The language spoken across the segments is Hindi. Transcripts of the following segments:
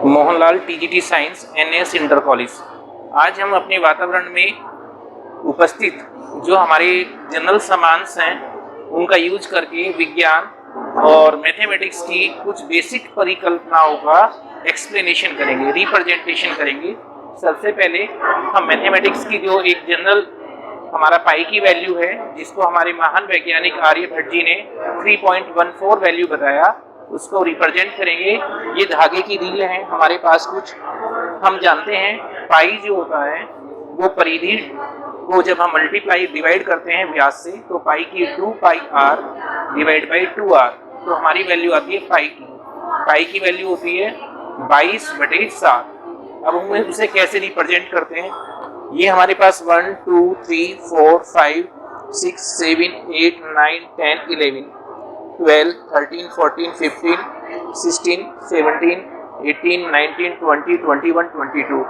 Mohanlal TGT science NS inter college. आज हम अपने वातावरण में उपस्थित जो हमारे जनरल सामान्स हैं उनका यूज करके विज्ञान और मैथमेटिक्स की कुछ बेसिक परिकल्पनाओं का एक्सप्लेनेशन करेंगे, रिप्रेजेंटेशन करेंगे। सबसे पहले हम मैथमेटिक्स की जो एक जनरल हमारा पाई की वैल्यू है, जिसको हमारे महान वैज्ञानिक आर्यभट्ट जी ने 3.14 वैल्यू बताया, उसको रिप्रेजेंट करेंगे। ये धागे की रील है हमारे पास कुछ। हम जानते हैं पाई जो होता है वो परिधि को जब हम मल्टीप्लाई डिवाइड करते हैं व्यास से, तो पाई की 2 पाई आर डिवाइड बाई 2r, तो हमारी वैल्यू आती है पाई की। पाई की वैल्यू होती है 22/7। अब हम उसे कैसे रिप्रेजेंट करते हैं? ये हमारे पास 1 2 3 4 5 6 7 8 9 10 11 12 13 14 15 16 17 18 19 20 21 22।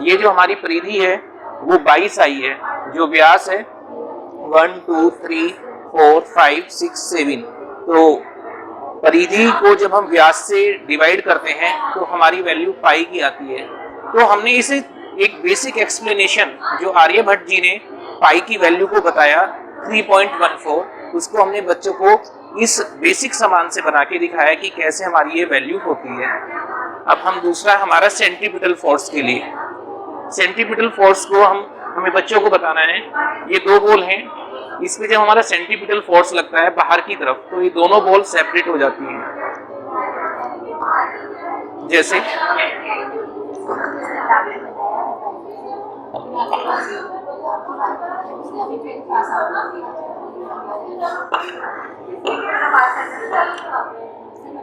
ये जो हमारी परिधि है वो 22 आई है। जो व्यास है 1 2 3 4 5 6 7। तो परिधि को जब हम व्यास से डिवाइड करते हैं तो हमारी वैल्यू पाई की आती है। तो हमने इसे एक बेसिक एक्सप्लेनेशन जो आर्यभट्ट जी ने पाई की वैल्यू को बताया 3.14, उसको हमने बच्चों को इस बेसिक सामान से बना के दिखाया कि कैसे हमारी ये वैल्यू होती है। अब हम दूसरा हमारा सेंट्रीपिटल फोर्स के लिए, सेंट्रीपिटल फोर्स को हमें बच्चों को बताना है। ये दो बॉल हैं, इसमें जब हमारा सेंट्रीपिटल फोर्स लगता है बाहर की तरफ तो ये दोनों बॉल सेपरेट हो जाती हैं। जैसे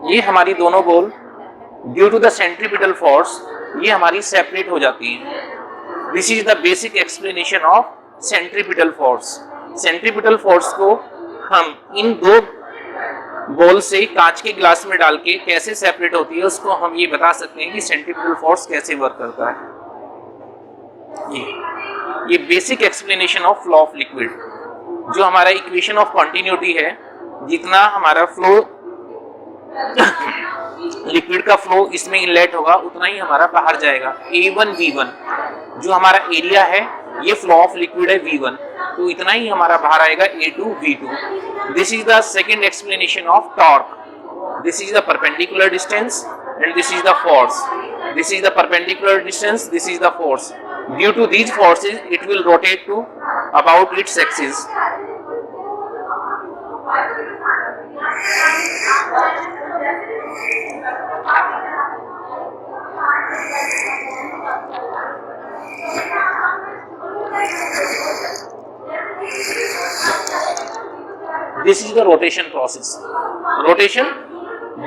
ये हमारी दोनों ball due to the centripetal force ये हमारी सेपरेट हो जाती है। This is the basic explanation of centripetal force. Centripetal force को हम इन दो बॉल से कांच के ग्लास में डाल के कैसे सेपरेट होती है उसको हम ये बता सकते हैं कि सेंट्रीपिटल फोर्स कैसे वर्क करता है। ये basic explanation of flow of liquid. जो हमारा इक्वेशन ऑफ कंटिन्यूटी है, जितना हमारा फ्लो लिक्विड का फ्लो इसमें इनलेट होगा उतना ही हमारा बाहर जाएगा। A1 V1 जो हमारा एरिया है ये फ्लो ऑफ लिक्विड है V1, तो इतना ही हमारा बाहर आएगा A2 V2। This is the second explanation of torque. This is the perpendicular distance and this is the force. This is the perpendicular distance, this is the force. Due to these forces, it will rotate to about its axis. This is the rotation process. Rotation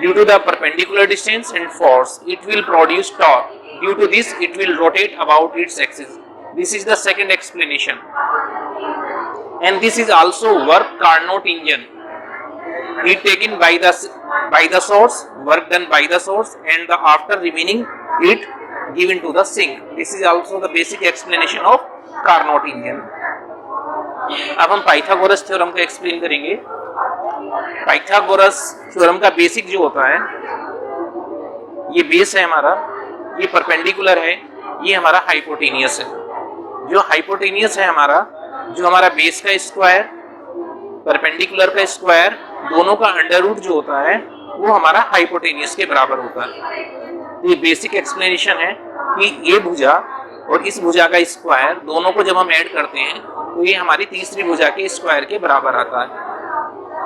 due to the perpendicular distance and force, it will produce torque. Due to this, it will rotate about its axis. This is the second explanation. And this is also work Carnot engine. Heat taken by the source, work done by the source, and the after remaining heat given to the sink. This is also the basic explanation of Carnot engine. अब हम पाइथागोरस थ्योरम को एक्सप्लेन करेंगे। पाइथागोरस थ्योरम का बेसिक जो होता है, ये बेस है हमारा, ये परपेंडिकुलर है, ये हमारा हाइपोटेनियस है। जो हाइपोटेनियस है हमारा, जो हमारा बेस का स्क्वायर, परपेंडिकुलर का स्क्वायर, दोनों का अंडर रूट जो होता है वो हमारा हाइपोटेनियस के बराबर होता है। ये बेसिक एक्सप्लेनेशन है कि ये भुजा और इस भुजा का स्क्वायर दोनों को जब हम ऐड करते हैं तो ये हमारी तीसरी भुजा के स्क्वायर के बराबर आता है।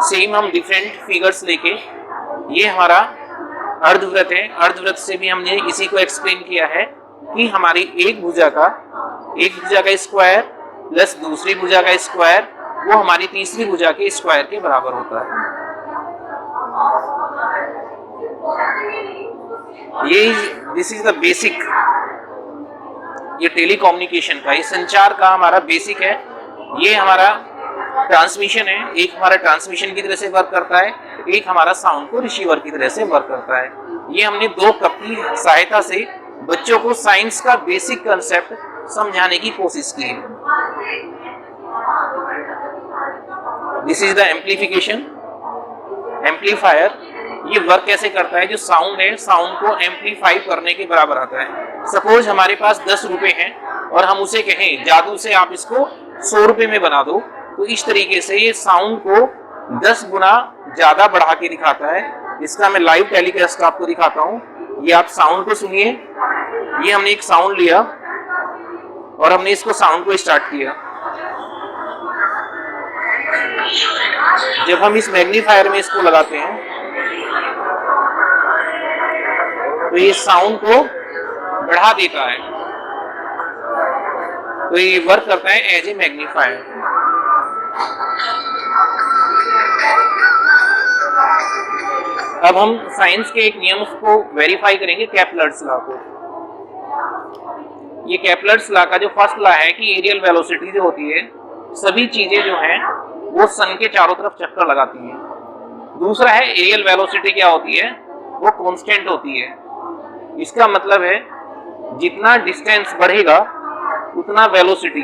सेम हम डिफरेंट फिगर्स लेके, ये हमारा अर्धवृत्त है, अर्धवृत्त से भी हमने इसी को एक्सप्लेन किया है कि हमारी एक भुजा का स्क्वायर प्लस दूसरी भुजा का स्क्वायर वो हमारी तीसरी भुजा के स्क्वायर के बराबर होता है। ये दिस इज द बेसिक, ये टेलीकम्युनिकेशन का, ये संचार का हमारा बेसिक है। ये हमारा ट्रांसमिशन है, एक हमारा ट्रांसमिशन की तरह से वर्क करता है, एक हमारा साउंड को रिसीवर की तरह से वर्क करता है। ये हमने दो कप की सहायता से बच्चों को साइंस का बेसिक कंसेप्ट समझाने की कोशिश की है। This is the amplification, amplifier. ये वर्क कैसे करता है, जो साउंड है साउंड को एम्पलीफाई करने के बराबर आता है। सपोज हमारे पास 10 रुपए हैं और हम उसे कहें जादू से आप इसको 100 रुपए में बना दो, तो इस तरीके से ये साउंड को 10 गुना ज्यादा बढ़ा के दिखाता है। इसका मैं लाइव टेलीकास्ट आपको दिखाता हूँ। ये आप साउंड को सुनिए। ये हमने एक साउंड लिया और हमने इसको साउंड को स्टार्ट किया। जब हम इस मैग्नीफायर में इसको लगाते हैं तो ये साउंड को बढ़ा देता है, तो ये वर्क करता है एज ए मैग्नीफायर। अब हम साइंस के एक नियम को वेरीफाई करेंगे, केपलर्स लॉ को। ये केपलर्स लॉ का जो फर्स्ट लॉ है कि एरियल वेलोसिटी जो होती है, सभी चीजें जो हैं वो सन के चारों तरफ चक्कर लगाती हैं। दूसरा है एरियल वेलोसिटी क्या होती है, वो कांस्टेंट होती है। इसका मतलब है जितना डिस्टेंस बढ़ेगा उतना वेलोसिटी,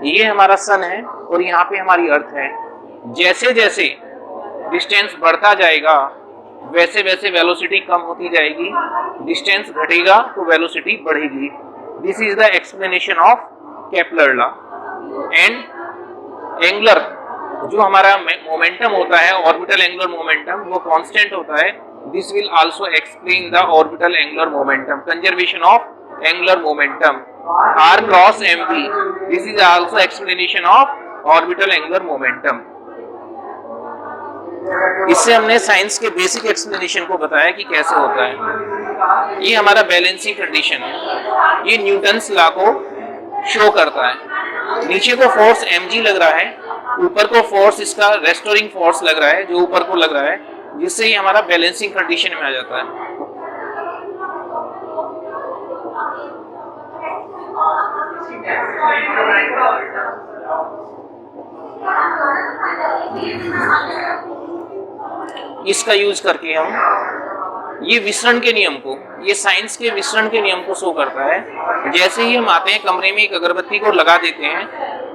ये हमारा सन है और यहाँ पे हमारी अर्थ है, जैसे जैसे डिस्टेंस बढ़ता जाएगा वैसे वैसे वेलोसिटी कम होती जाएगी, डिस्टेंस घटेगा तो वेलोसिटी बढ़ेगी। This is the explanation of Kepler law. And angular जो हमारा मोमेंटम होता है, ऑर्बिटल एंगुलर मोमेंटम, वो कांस्टेंट होता है। This will also explain the orbital angular momentum, conservation of angular momentum, r cross mv। This is also explanation of orbital angular momentum. इससे हमने साइंस के बेसिक एक्सप्लेनेशन को बताया कि कैसे होता है। ये हमारा बैलेंसिंग कंडीशन है, ये न्यूटन्स लॉ को शो करता है। नीचे को फोर्स mg लग रहा है, ऊपर को फोर्स इसका रेस्टोरिंग फोर्स लग रहा है जो ऊपर को लग रहा है, जिससे ये हमारा बैलेंसिंग कंडीशन में आ जाता है। इसका यूज करके हम ये विसरण के नियम को, ये साइंस के विसरण के नियम को शो करता है। जैसे ही हम आते हैं कमरे में एक अगरबत्ती को लगा देते हैं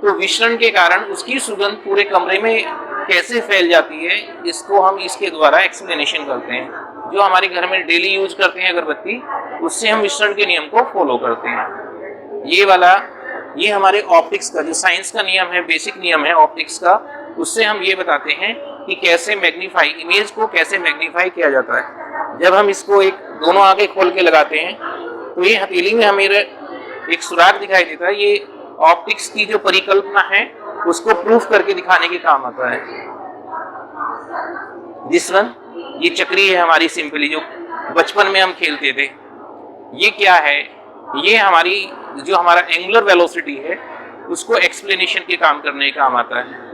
तो विसरण के कारण उसकी सुगंध पूरे कमरे में कैसे फैल जाती है, इसको हम इसके द्वारा एक्सप्लेनेशन करते हैं। जो हमारे घर में डेली यूज करते हैं अगरबत्ती, उससे हम विसरण के नियम को फॉलो करते हैं। ये वाला ये हमारे ऑप्टिक्स का जो साइंस का नियम है, बेसिक नियम है ऑप्टिक्स का, उससे हम ये बताते हैं कि कैसे मैग्नीफाई, इमेज को कैसे मैग्नीफाई किया जाता है। जब हम इसको एक दोनों आंखें खोल के लगाते हैं तो ये हथेली में हमें एक सुराग दिखाई देता है। ये ऑप्टिक्स की जो परिकल्पना है उसको प्रूफ करके दिखाने के काम आता है। दिस वन, ये चक्री है हमारी सिंपली, जो बचपन में हम खेलते थे। ये क्या है, ये हमारी जो हमारा एंगुलर वेलोसिटी है उसको एक्सप्लेनेशन के काम करने का काम आता है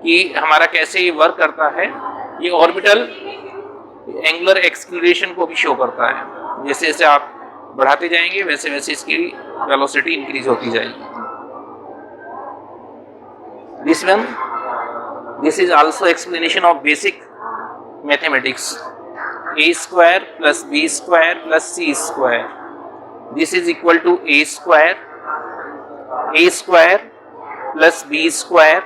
कि हमारा कैसे ये वर्क करता है। ये ऑर्बिटल एंगुलर एक्सीलरेशन को भी शो करता है। जैसे जैसे आप बढ़ाते जाएंगे वैसे वैसे इसकी वेलोसिटी इंक्रीज होती जाएगी। This one, this is also explanation of basic mathematics, a square plus b square plus c square. This is equal to a square plus b square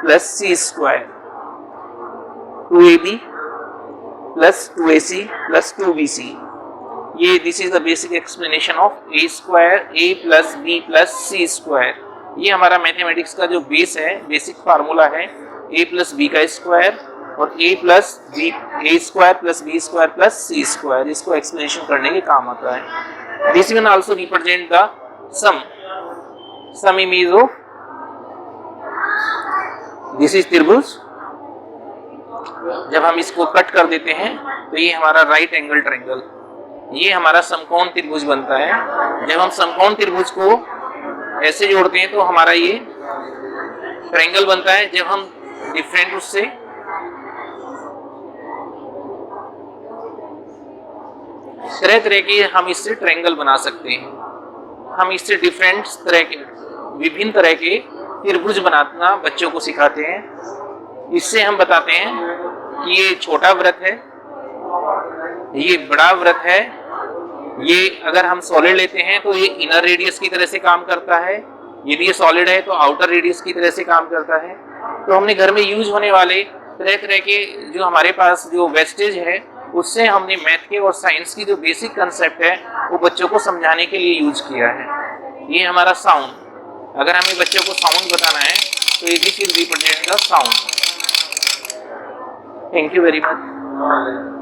plus c square, 2ab plus 2ac plus 2bc. ये this is the basic explanation of a square, a plus b plus c square. ये हमारा मैथमेटिक्स का जो बेस है, बेसिक फार्मूला है a plus b का स्क्वायर और a plus b, a square plus b square plus c square, इसको एक्सप्लेनेशन करने के काम आता है। This one also represent the some image of, this is त्रिभुज। जब हम इसको कट कर देते हैं तो ये हमारा राइट एंगल ट्रायंगल, ये हमारा समकोण त्रिभुज बनता है। जब हम समकोण त्रिभुज को ऐसे जोड़ते हैं तो हमारा ये ट्रायंगल बनता है। जब हम डिफरेंट उससे तरह तरह के हम इससे ट्रायंगल बना सकते हैं। हम इससे डिफरेंट तरह के, विभिन्न तरह के त्रिभुज बनाना बच्चों को सिखाते हैं। इससे हम बताते हैं कि ये छोटा वृत्त है, ये बड़ा वृत्त है। ये अगर हम सॉलिड लेते हैं तो ये इनर रेडियस की तरह से काम करता है, यदि ये सॉलिड है तो आउटर रेडियस की तरह से काम करता है। तो हमने घर में यूज होने वाले तरह तरह के जो हमारे पास जो वेस्टेज है उससे हमने मैथ के और साइंस की जो बेसिक कंसेप्ट है वो बच्चों को समझाने के लिए यूज किया है। ये हमारा साउंड, अगर हमें बच्चों को साउंड बताना है तो this will represent the sound. Thank you very much.